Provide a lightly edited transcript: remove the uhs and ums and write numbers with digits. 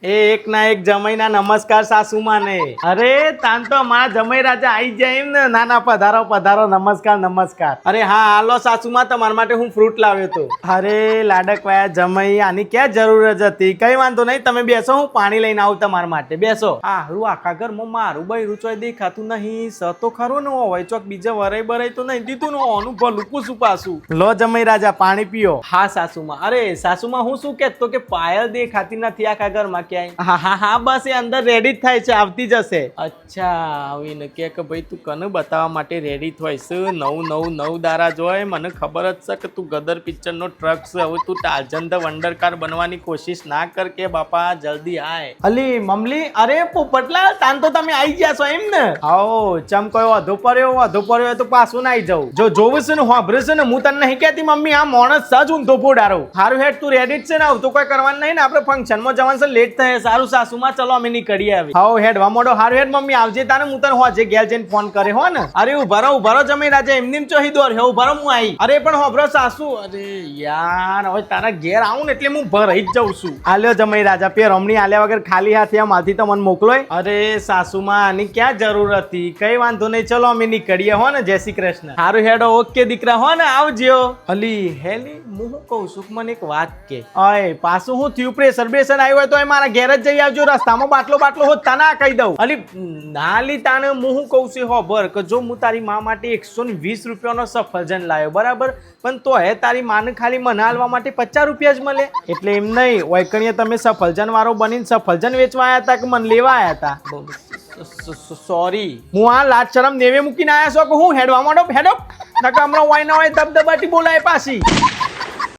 એક ના એક જમાઈના નમસ્કાર સાસુમાં ને. અરે તાન તો માં જમાઈ રાજા આઈ જાય એમ ને. નાના પધારો પધારો, નમસ્કાર નમસ્કાર. અરે હા હાલો સાસુમાં, તમારા માટે હું ફ્રૂટ લાવ્યો તો. અરે લાડકવાયા જમાઈ, આની ક્યાં જરૂર જ હતી. કઈ વાંધો નહીં, તમે બેસો, હું પાણી લઈને આવું તમારા માટે. બેસો. હારું આખા ઘરમાં મારું બૈરું ચોય દેખાતું નહીં. સ તો ખરું ને હોય ચોક બીજા વરાઈ બરાઈ તો નહીં દીધું ને ઓનું ભલું પૂછું પાછું. લો જમાઈ રાજા પાણી પીઓ. હા સાસુમાં. અરે સાસુમાં હું શું કહેતો કે પાયલ દેખાતી નથી આખા ઘરમાં ક્યાંય. હા હા હા બસ એ અંદર રેડી જ થાય છે, આવતી જશે. અચ્છા આવીને કે ભાઈ તું કને બતાવવા માટે રેડી થોઈશ. નવ દારા જોય, મને ખબર જ છે કે તું ગદર પિક્ચર નો ટ્રક છે. હવે તું ટાર્ઝન ધ વંડર કાર બનવાની કોશિશ ના કર કે બાપા, જલ્દી આય. અલી મમલી, અરે પોપટલાલ, તાન તો તમે આવી ગયા છો એમ ને? આવો ચમ કયો વધુ પડ્યો તો પાછું ના આવી જાઉં. જો જોવું છે ને હોભરે છે ને, હું તને નહીં કહેતી મમ્મી આ માણસ સજ ઊંધો પોડારો. હારું હેડ તું રેડી જ છે ને? આવતું કોઈ કરવાનું નહીં ને? આપણે ફંક્શન માં જવાનું છે, લેટ થાય. સારું સાસુમાં, ચલો અમે નીકળીએ હવે. હાઉ હેડ વામોડો. હારું હેડ મમ્મી આવજે તાને, હું તને હોજે ઘેર જઈને ફોન કરે હો ને. અરે ઉભારો જમાઈ રાજા, એમની ચોહી દોર હે. ઉભારો હું આવી. અરે પણ હોભરો સાસુ. અરે યાર હવે તારા ઘેર આવું ને એટલે હું ભરાઈ જ જાઉં છું. આલ્યો જમાઈ રાજા, પે રમણી આલ્યા વગર ખાલી હાથે માથી તો મને મોકલોય. અરે સાસુમાં આની ક્યાં જરૂર હતી? કઈ વાંધો નહીં, ચલો અમે નીકળીએ હો ને. જય શ્રી કૃષ્ણ. હારું હેડો. ઓકે દીકરા હો ને, આવજો. અલી હેલી હું શું કહું છું, મને એક વાત કે. અય પાછું હું થયું? પ્રેશર બેસર આવ્યું હોય તો મારા ઘેર જ જઈ આવજો. રસ્તામાં બાટલો હોત તાના કહી દઉં. અલી નાલી તાને હું શું કહું છું હોબર, કે જો હું તારી મા માટે 120 રૂપિયાનો સફરજન લાવ્યો બરાબર, પણ તો હે તારી માને ખાલી મને હાલવા માટે 50 રૂપિયા જ મળે. એટલે એમ નહીં વૈકણીએ તમે સફરજન વાળો બનીને સફરજન વેચવા આવ્યા હતા કે મને લેવા આવ્યા હતા? સોરી, હું આ લાજ શરમ નેવે મૂકીને આવ્યા છો કે હું? હેડવા માંડો હેડો, નકા હમણાં હોય ના હોય દબદબાટી બોલાય પાછી.